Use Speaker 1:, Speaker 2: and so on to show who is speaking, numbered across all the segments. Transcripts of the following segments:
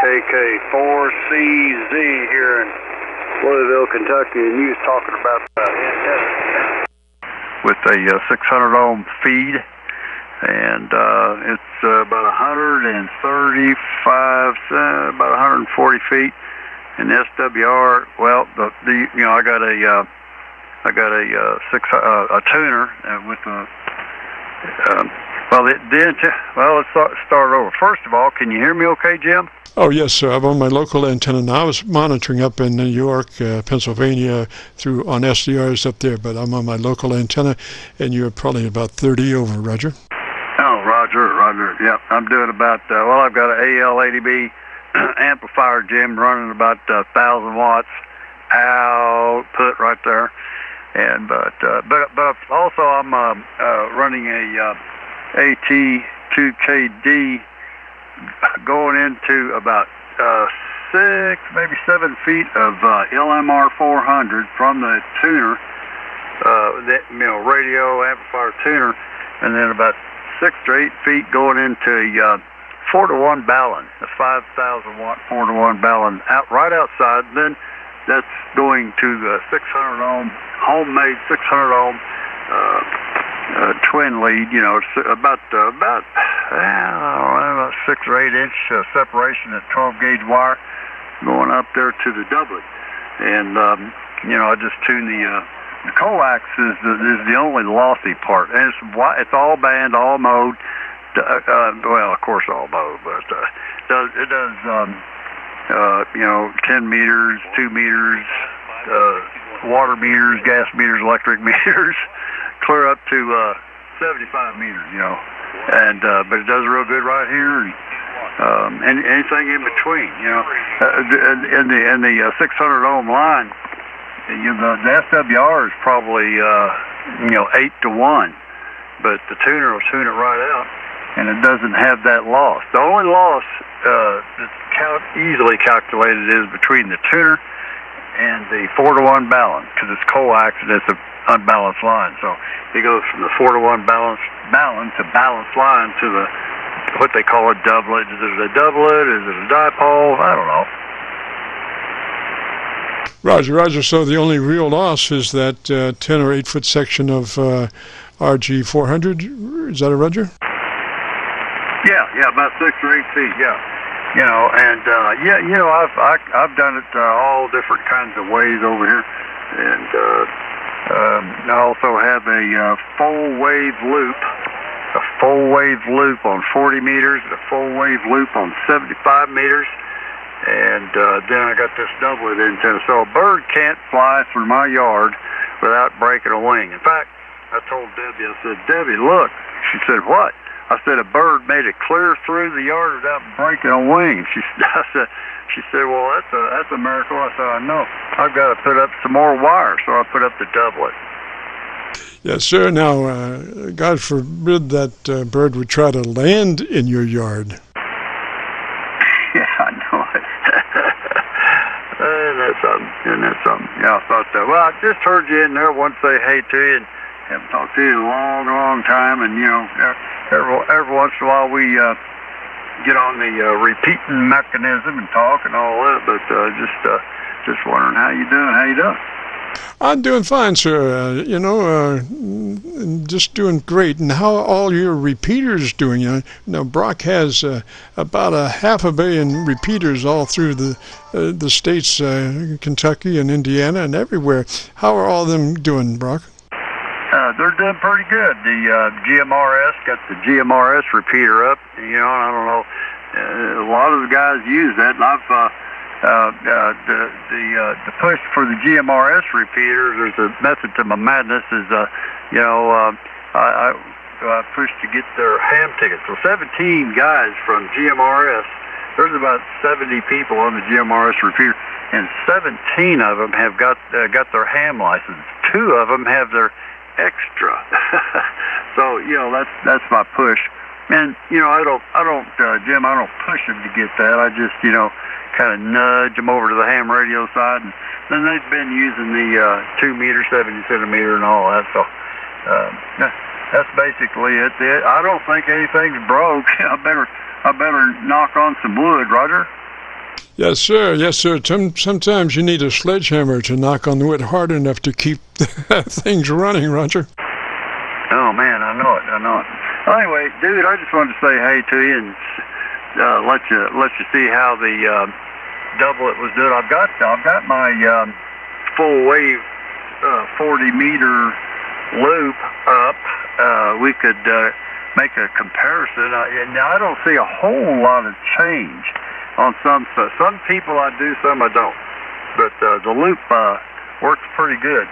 Speaker 1: BROCK-KK4CZ here in Louisville, Kentucky, and you was talking about antenna with a 600 ohm feed, and it's about 135, about 140 feet, and SWR. Well, you know, I got a tuner with a. Well, let's start over. First of all, can you hear me okay, Jim?
Speaker 2: Oh, yes, sir. I'm on my local antenna now. I was monitoring up in New York, Pennsylvania, on SDRs up there, but I'm on my local antenna, and you're probably about 30 over, Roger.
Speaker 1: Oh, Roger. Yeah, I'm doing about, well, I've got an AL80B amplifier, Jim, running about 1,000 watts output right there. And but also I'm running a AT2KD going into about 6, maybe 7 feet of LMR 400 from the tuner, that, you know, radio amplifier tuner, and then about 6 to 8 feet going into a 4-to-1 balun, a 5,000 watt 4-to-1 balun right outside. Then that's going to the 600 ohm, homemade 600 ohm twin lead. You know, it's about 6 or 8 inch separation at 12 gauge wire going up there to the doublet. And you know, I just tune the coax is the only lossy part, and it's all band, all mode. Well, of course, all mode, but it does. You know, 10 meters, 2 meters, water meters, gas meters, electric meters, clear up to 75 meters, you know. And but it does real good right here, and anything in between, you know. In the 600 ohm line, you know, the SWR is probably you know, 8-to-1, but the tuner will tune it right out, and it doesn't have that loss. The only loss that's easily calculated is between the tuner and the 4-to-1 balun, because it's coax and it's an unbalanced line. So it goes from the 4-to-1 balun to balanced line to the what they call a doublet. Is it a doublet? Is it a dipole? I don't know.
Speaker 2: Roger. So the only real loss is that 10 or 8 foot section of RG400. Is that a Roger?
Speaker 1: Yeah, about 6 or 8 feet. Yeah. You know, and yeah, you know, I've done it all different kinds of ways over here, and I also have a full wave loop on 40 meters, a full wave loop on 75 meters, and then I got this doublet antenna. So a bird can't fly through my yard without breaking a wing. In fact, I told Debbie, I said, Debbie, look. She said, what? I said, a bird made it clear through the yard without breaking a wing. She said, well, that's a miracle. I said, I know. I've got to put up some more wire, so I put up the doublet.
Speaker 2: Yes, sir. Now, God forbid that bird would try to land in your yard.
Speaker 1: Yeah, I know it. And that's something. Yeah, I thought that. Well, I just heard you in there. Want to say hey to you, and haven't talked to you in a long time. And you know, every once in a while we get on the repeating mechanism and talk and all that. But just wondering how you doing. How you doing?
Speaker 2: I'm doing fine, sir. You know, just doing great. And how are all your repeaters doing? You know, Brock has about 500 million repeaters all through the states, Kentucky and Indiana and everywhere. How are all of them doing, Brock?
Speaker 1: They're doing pretty good. The GMRS got the GMRS repeater up. You know, I don't know. A lot of the guys use that, and I've the push for the GMRS repeaters. There's a method to my madness. Is you know, I pushed to get their ham tickets. So 17 guys from GMRS. There's about 70 people on the GMRS repeater, and 17 of them have got their ham license. 2 of them have their extra. So you know, that's my push. And you know, I don't Jim, I don't push them to get that. I just, you know, kind of nudge them over to the ham radio side, and then they've been using the 2 meter, 70 centimeter, and all that. So that's basically it. I don't think anything's broke. I better knock on some wood, Roger.
Speaker 2: Yes, sir. Yes, sir. Sometimes you need a sledgehammer to knock on the wood hard enough to keep things running, Roger.
Speaker 1: Oh, man, I know it. Well, anyway, dude, I just wanted to say hey to you and let you see how the doublet was doing. I've got my full wave 40-meter loop up. We could make a comparison. Now I don't see a whole lot of change on some stuff. Some people I do, some I don't. But the loop works pretty good.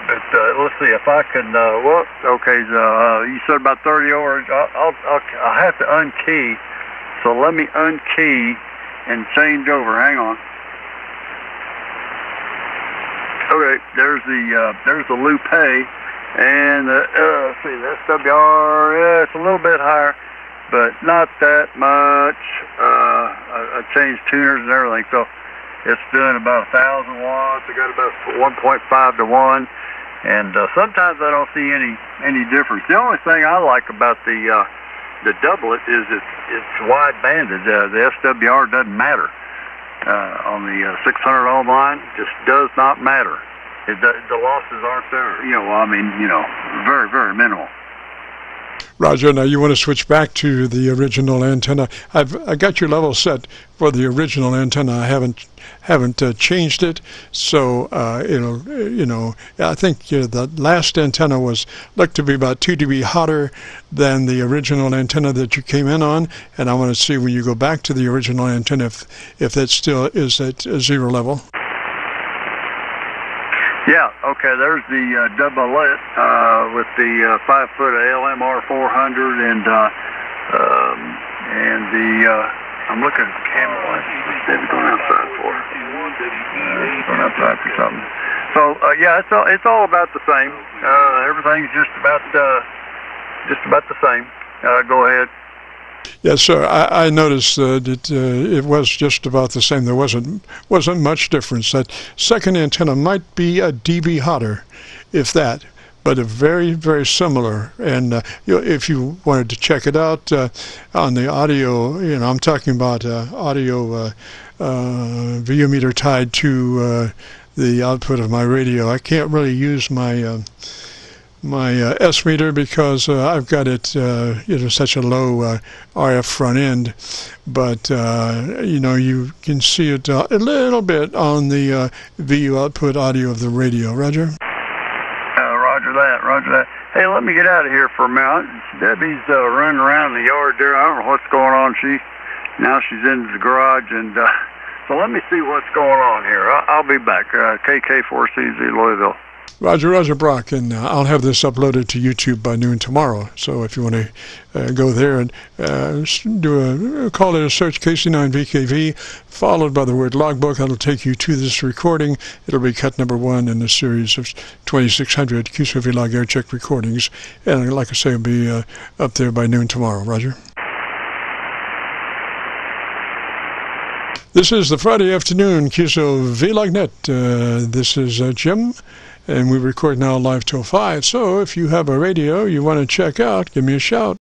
Speaker 1: But let's see if I can. Okay. You said about 30 over. I'll have to unkey. So let me unkey and change over. Hang on. Okay. There's the loop A, and let's see, the SWR. Yeah, it's a little bit higher, but not that much. I changed tuners and everything, so it's doing about 1,000 watts. I got about 1.5 to 1, and sometimes I don't see any difference. The only thing I like about the doublet is it's wide banded. The SWR doesn't matter on the 600 ohm line. Just does not matter. The losses aren't there. Very, very minimal.
Speaker 2: Roger, now you want to switch back to the original antenna. I got your level set for the original antenna. I haven't changed it, so I think the last antenna looked to be about 2 dB hotter than the original antenna that you came in on, and I want to see when you go back to the original antenna if that still is at zero level.
Speaker 1: Yeah, okay, there's the doublet with the 5-foot LMR 400 and I'm looking at the camera. It's going outside for it. Going outside for something. So yeah, it's all about the same. Everything's just about the same. Go ahead.
Speaker 2: Yes, sir. I noticed that it was just about the same. There wasn't much difference. That second antenna might be a dB hotter, if that, but very, very similar. And if you wanted to check it out on the audio, I'm talking about audio VU meter tied to the output of my radio. I can't really use my S meter because I've got it such a low RF front end, but you can see it a little bit on the VU output audio of the radio. Roger? Roger that. Hey, let me get out of here for a minute. Debbie's running around in the yard there. I don't know what's going on. Now she's into the garage, and so let me see what's going on here. I'll be back. KK4CZ, Louisville. Roger, Brock, and I'll have this uploaded to YouTube by noon tomorrow. So if you want to go there and call it a search KC9VKV, followed by the word logbook, that'll take you to this recording. It'll be cut number 1 in a series of 2600 Qso-Vlog air check recordings. And like I say, it'll be up there by noon tomorrow. Roger. This is the Friday afternoon Qso-Vlog net. This is Jim. And we record now live till 5, so if you have a radio you want to check out, give me a shout.